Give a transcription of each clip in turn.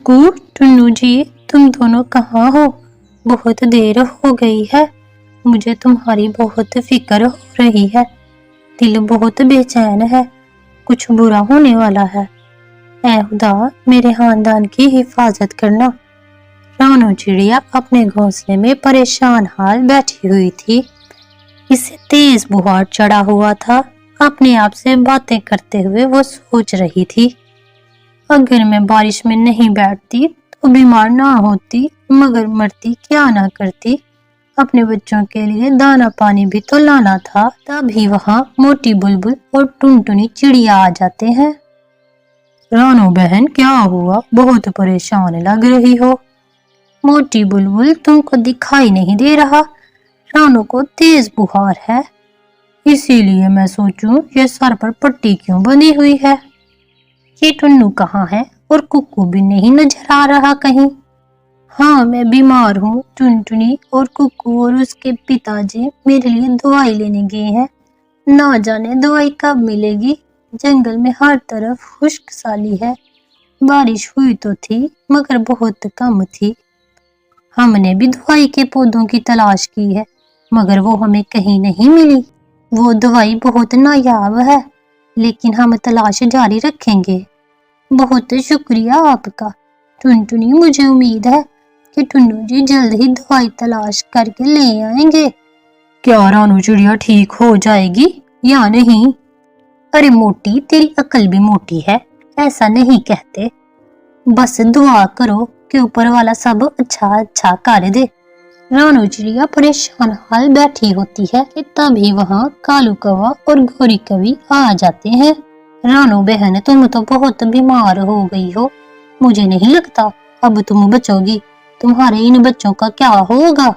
कुकू, टुन्नू जी, तुम दोनों कहाँ हो? बहुत देर हो गई है। मुझे तुम्हारी बहुत फिक्र हो रही है। दिल बहुत बेचैन है। कुछ बुरा होने वाला है। ऐ खुदा, मेरे खानदान की हिफाजत करना। रानू चिड़िया अपने घोंसले में परेशान हाल बैठी हुई थी। इसे तेज बुखार चढ़ा हुआ था। अपने आप से बातें करते हुए वो सोच रही थी, अगर मैं बारिश में नहीं बैठती तो बीमार ना होती, मगर मरती क्या ना करती। अपने बच्चों के लिए दाना पानी भी तो लाना था। तभी वहां मोटी बुलबुल और टुनटुनी चिड़िया आ जाते हैं। रानू बहन, क्या हुआ? बहुत परेशान लग रही हो। मोटी बुलबुल, तुमको दिखाई नहीं दे रहा? रानू को तेज बुखार है, इसीलिए मैं सोचूं ये सर पर पट्टी क्यों बंधी हुई है। ये टुन्नू कहाँ है? और कुक्कू भी नहीं नजर आ रहा कहीं। हाँ, मैं बीमार हूँ। टुनटुनी और कुक्कू और उसके पिताजी मेरे लिए दवाई लेने गए हैं। ना जाने दवाई कब मिलेगी। जंगल में हर तरफ खुश्क साली है। बारिश हुई तो थी, मगर बहुत कम थी। हमने भी दवाई के पौधों की तलाश की है, मगर वो हमें कहीं नहीं मिली। वो दवाई बहुत नायाब है, लेकिन हम तलाश जारी रखेंगे। बहुत शुक्रिया आपका टुनटुनी। मुझे उम्मीद है कि टुन्नू जी जल्द ही दवाई तलाश करके ले आएंगे। क्या रानू चिड़िया ठीक हो जाएगी या नहीं? अरे मोटी, तेरी अकल भी मोटी है। ऐसा नहीं कहते। बस दुआ करो कि ऊपर वाला सब अच्छा अच्छा कर दे। रानू चिड़िया परेशान हाल बैठी होती है कि तभी वहां कालू कौवा और गोरी कवि आ जाते हैं। रानू बहन, तुम तो बहुत बीमार हो गई हो। मुझे नहीं लगता अब तुम बचोगी। तुम्हारे इन बच्चों का क्या होगा?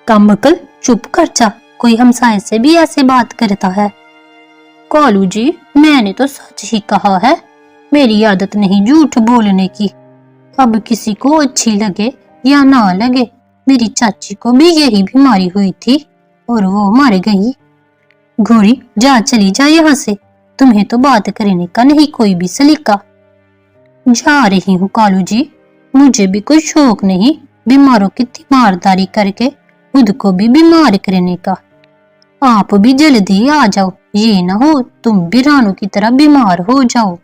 कमकल, चुप कर जा। कोई हमसाए से भी ऐसे बात करता है? कालू जी, मैंने तो सच ही कहा है। मेरी आदत नहीं झूठ बोलने की। अब किसी को अच्छी लगे या ना लगे, मेरी चाची को भी यही बीमारी हुई थी और वो मर गई। घोड़ी, जा, चली जा यहाँ से। तुम्हें तो बात करने का नहीं कोई भी सलीका। जा रही हूँ कालू जी। मुझे भी कोई शौक नहीं बीमारों की तीमारदारी करके खुद को भी बीमार करने का। आप भी जल्दी आ जाओ, ये ना हो तुम भी रानू की तरह बीमार हो जाओ।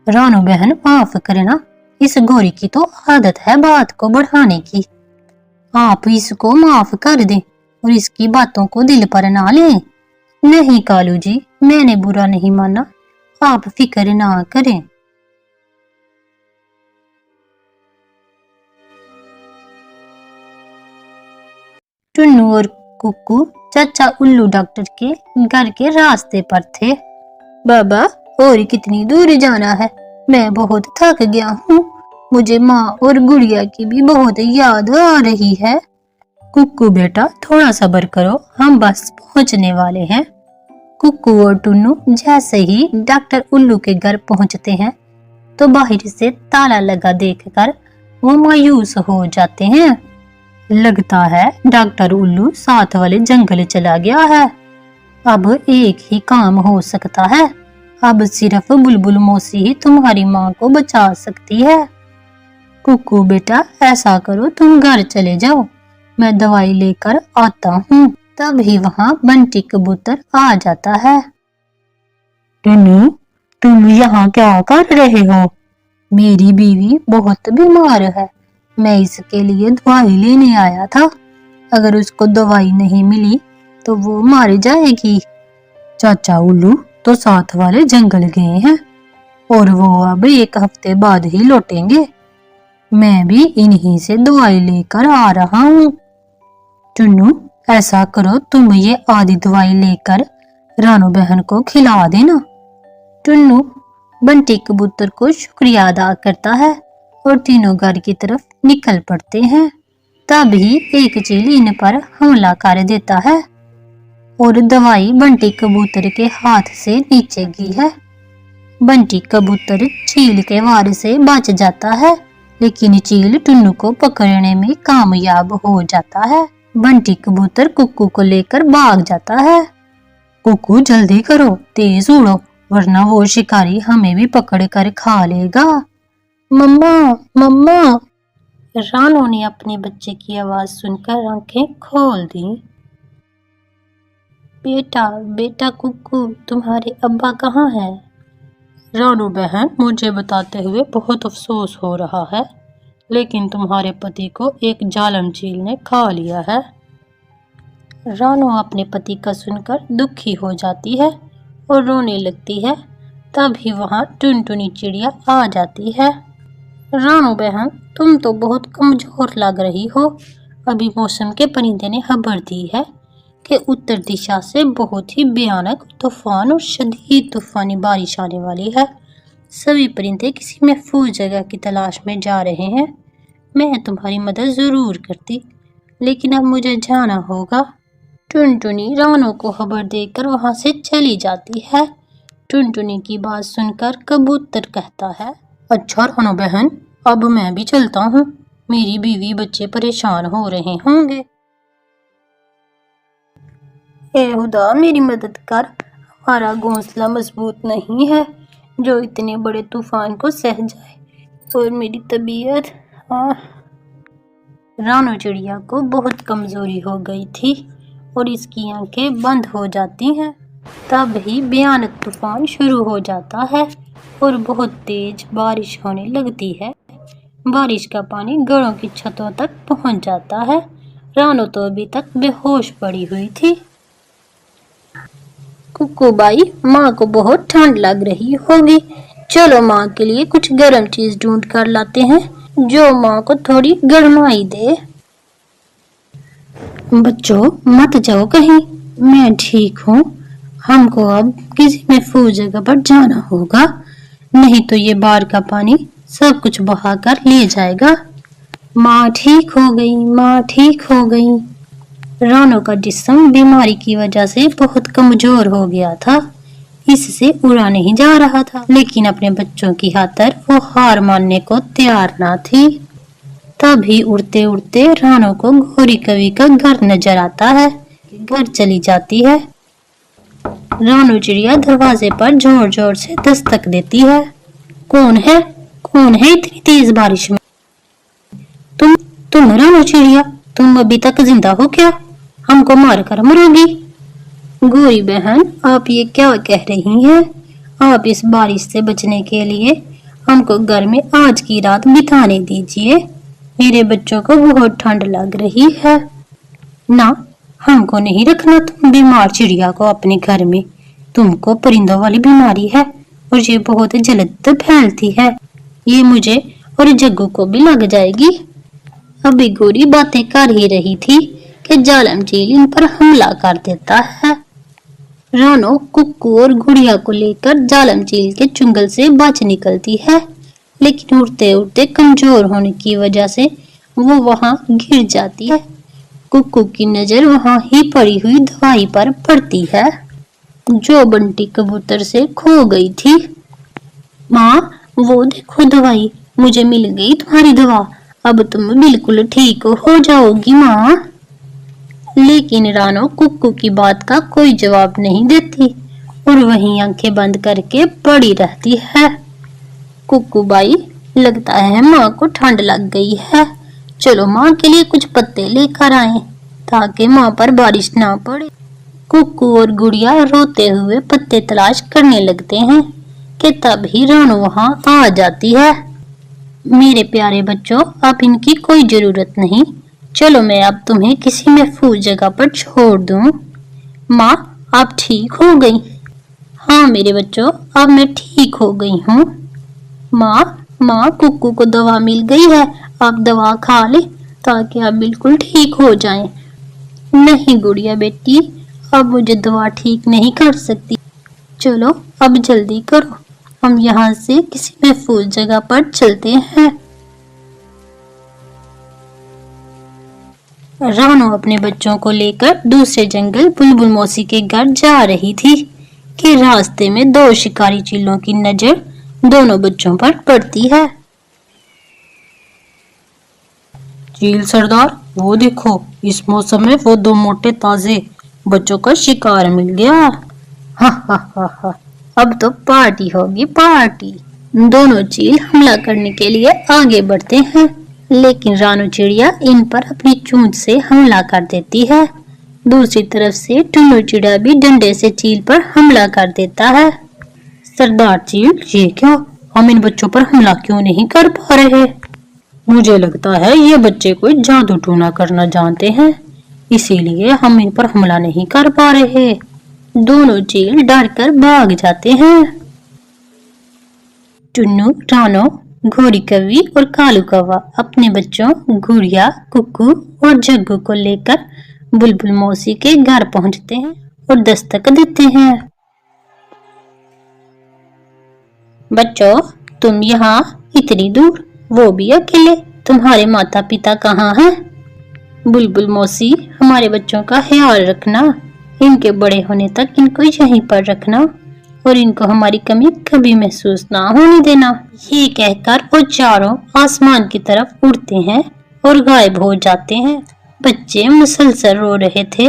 रानू बहन, माफ करना, इस गोरी की तो आदत है बात को बढ़ाने की। आप इसको माफ कर दें और इसकी बातों को दिल पर ना लें। नहीं कालू जी, मैंने बुरा नहीं माना। आप फिक्र ना करें। टुन्नू और कुक्कू चाचा उल्लू डॉक्टर के घर के रास्ते पर थे। बाबा, और कितनी दूर जाना है? मैं बहुत थक गया हूँ। मुझे माँ और गुड़िया की भी बहुत याद आ रही है। कुक्कू बेटा, थोड़ा सब्र करो, हम बस पहुँचने वाले हैं। कुक्कू और टुन्नू जैसे ही डॉक्टर उल्लू के घर पहुँचते हैं तो बाहर से ताला लगा देखकर वो मायूस हो जाते हैं। लगता है डॉक्टर उल्लू साथ वाले जंगल चला गया है। अब एक ही काम हो सकता है। अब सिर्फ बुलबुल मौसी ही तुम्हारी माँ को बचा सकती है। कुक्कू बेटा, ऐसा करो, तुम घर चले जाओ, मैं दवाई लेकर आता हूँ। तभी वहाँ बंटी कबूतर आ जाता है। टुन्नू, तुम यहाँ क्या कर रहे हो? मेरी बीवी बहुत बीमार है, मैं इसके लिए दवाई लेने आया था। अगर उसको दवाई नहीं मिली तो वो मर जाएगी। चाचा उल्लू तो साथ वाले जंगल गए हैं और वो अब एक हफ्ते बाद ही लौटेंगे। मैं भी इन्हीं से दवाई लेकर आ रहा हूँ। टुन्नू, ऐसा करो, तुम ये आधी दवाई लेकर रानू बहन को खिला देना। टुन्नू बंटी कबूतर को शुक्रिया अदा करता है और तीनों घर की तरफ निकल पड़ते हैं। तभी एक चील इन पर हमला कर देता है और दवाई बंटी कबूतर के हाथ से नीचे गिरी है। बंटी कबूतर चील के वार से बच जाता है, लेकिन चील टुन्नू को पकड़ने में कामयाब हो जाता है। बंटी कबूतर कुक्कू को लेकर भाग जाता है। कुक्कू, जल्दी करो, तेज उड़ो, वरना वो शिकारी हमें भी पकड़ कर खा लेगा। मम्मा मम्मा। रानो ने अपने बच्चे की आवाज सुनकर आंखें खोल दी। बेटा बेटा कुक्कू, तुम्हारे अब्बा कहाँ हैं? रानो बहन, मुझे बताते हुए बहुत अफसोस हो रहा है, लेकिन तुम्हारे पति को एक जालम चील ने खा लिया है। रानो अपने पति का सुनकर दुखी हो जाती है और रोने लगती है। तभी वहां टुनटुनी चिड़िया आ जाती है। रानो बहन, तुम तो बहुत कमजोर लग रही हो। अभी मौसम के परिंदे ने खबर दी है कि उत्तर दिशा से बहुत ही भयानक तूफान और शदीद तूफानी बारिश आने वाली है। सभी परिंदे किसी महफूज जगह की तलाश में जा रहे हैं। मैं तुम्हारी मदद जरूर करती, लेकिन अब मुझे जाना होगा। टुनटुनी रानो को खबर देकर वहां से चली जाती है। टुनटुनी की बात सुनकर कबूतर कहता है, अच्छा रानो बहन, अब मैं भी चलता हूँ। मेरी बीवी बच्चे परेशान हो रहे होंगे। ए खुदा, मेरी मदद कर। हमारा घोंसला मजबूत नहीं है जो इतने बड़े तूफान को सह जाए, और मेरी तबीयत। रानो चिड़िया को बहुत कमजोरी हो गई थी और इसकी आंखें बंद हो जाती हैं। तब ही भयानक तूफान शुरू हो जाता है और बहुत तेज बारिश होने लगती है। बारिश का पानी घरों की छतों तक पहुंच जाता है। रानो तो अभी तक बेहोश पड़ी हुई थी। कुक्कू बाई, माँ को बहुत ठंड लग रही होगी। चलो माँ के लिए कुछ गर्म चीज ढूंढ कर लाते हैं जो माँ को थोड़ी गर्माई दे। बच्चों, मत जाओ कहीं, मैं ठीक हूँ। हमको अब किसी महफूज जगह पर जाना होगा, नहीं तो ये बाढ़ का पानी सब कुछ बहा कर ले जाएगा। माँ ठीक हो गई, माँ ठीक हो गई। रानो का जिस्म बीमारी की वजह से बहुत कमजोर हो गया था, इससे उड़ा नहीं जा रहा था, लेकिन अपने बच्चों की खातिर वो हार मानने को तैयार ना थी। तभी उड़ते उड़ते रानो को गोरी कवि का घर नजर आता है। घर चली जाती है। रानो चिड़िया दरवाजे पर जोर जोर से दस्तक देती है। कौन है? कौन है इतनी तेज बारिश में? तुम रानो चिड़िया, तुम अभी तक जिंदा हो क्या? हमको मार कर मरोगी। गोरी बहन, आप ये क्या कह रही हैं? आप इस बारिश से बचने के लिए हमको घर में आज की रात बिताने दीजिए। मेरे बच्चों को बहुत ठंड लग रही है। ना, हमको नहीं रखना तुम बीमार चिड़िया को अपने घर में। तुमको परिंदों वाली बीमारी है और ये बहुत जल्द फैलती है। ये मुझे और जग्गू को भी लग जाएगी। अभी गोरी बातें कर ही रही थी कि जालम चील इन पर हमला कर देता है। रानो कुक्कू और गुड़िया को लेकर जालम चील के चुंगल से बच निकलती है, लेकिन उड़ते उड़ते कमजोर होने की वजह से वो वहां गिर जाती है। कुक्कू की नजर वहां ही पड़ी हुई दवाई पर पड़ती है जो बंटी कबूतर से खो गई थी। माँ, वो देखो दवाई, मुझे मिल गई तुम्हारी दवा। अब तुम बिल्कुल ठीक हो जाओगी माँ। लेकिन रानो कुक्कू की बात का कोई जवाब नहीं देती और वहीं आंखें बंद करके पड़ी रहती है। कुक्कू बाई, लगता है माँ को ठंड लग गई है। चलो माँ के लिए कुछ पत्ते लेकर आए ताकि माँ पर बारिश ना पड़े। कुक्कू और गुड़िया रोते हुए पत्ते तलाश करने लगते हैं कि तभी रानो वहां आ जाती है। मेरे प्यारे बच्चों, अब इनकी कोई जरूरत नहीं। चलो मैं अब तुम्हें किसी महफूज जगह पर छोड़ दूं। माँ, आप ठीक हो गई? हाँ मेरे बच्चों, अब मैं ठीक हो गई हूँ। माँ, कुक्कू को दवा मिल गई है। आप दवा खा ले ताकि आप बिल्कुल ठीक हो जाएं। नहीं गुड़िया बेटी, अब मुझे दवा ठीक नहीं कर सकती। चलो अब जल्दी करो, हम यहाँ से किसी महफूज जगह पर चलते हैं। रानो अपने बच्चों को लेकर दूसरे जंगल बुलबुल मौसी के घर जा रही थी कि रास्ते में दो शिकारी चीलों की नजर दोनों बच्चों पर पड़ती है। चील सरदार, वो देखो, इस मौसम में वो दो मोटे ताजे बच्चों का शिकार मिल गया। हा, अब तो पार्टी होगी, पार्टी। दोनों चील हमला करने के लिए आगे बढ़ते हैं, लेकिन रानू चिड़िया इन पर अपनी चोंच से हमला कर देती है। दूसरी तरफ से टुन्नू चिड़िया भी डंडे से चील पर हमला कर देता है। सरदार चील, ये क्या, हम इन बच्चों पर हमला क्यों नहीं कर पा रहे? मुझे लगता है ये बच्चे कोई जादू टोना करना जानते हैं, इसीलिए हम इन पर हमला नहीं कर पा रहे। दोनों चील डर कर भाग जाते हैं। टुन्नू, रानो, घोड़ी कौवी और कालू कौवा अपने बच्चों गुड़िया, कुक्कू और जग्गू को लेकर बुलबुल मौसी के घर पहुंचते हैं और दस्तक देते हैं। बच्चों, तुम यहाँ इतनी दूर, वो भी अकेले, तुम्हारे माता पिता कहाँ हैं? बुलबुल मौसी, हमारे बच्चों का ख्याल रखना, इनके बड़े होने तक इनको यहीं पर रखना और इनको हमारी कमी कभी महसूस ना होने देना। ये कहकर वो चारों आसमान की तरफ उड़ते हैं और गायब हो जाते हैं। बच्चे मुसलसल रो रहे थे,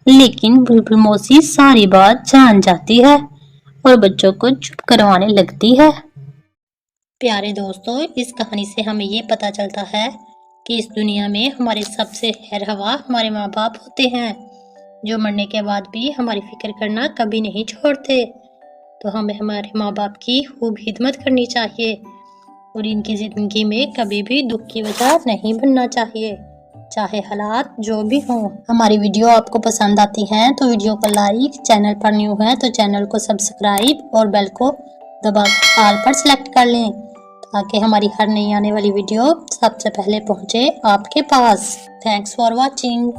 लेकिन बुलबुल मौसी सारी बात जान जाती है और बच्चों को चुप करवाने लगती है। प्यारे दोस्तों, इस कहानी से हमें ये पता चलता है कि इस दुनिया में हमारे सबसे खैर हवा हमारे माँ बाप होते हैं, जो मरने के बाद भी हमारी फिक्र करना कभी नहीं छोड़ते। तो हमें हमारे माँ बाप की खूब खिदमत करनी चाहिए और इनकी जिंदगी में कभी भी दुख की वजह नहीं बनना चाहिए, चाहे हालात जो भी हों। हमारी वीडियो आपको पसंद आती है तो वीडियो को लाइक, चैनल पर न्यू है तो चैनल को सब्सक्राइब और बेल को दबा ऑल पर सिलेक्ट कर लें, ताकि हमारी हर नई आने वाली वीडियो सबसे पहले पहुंचे आपके पास। Thanks for watching.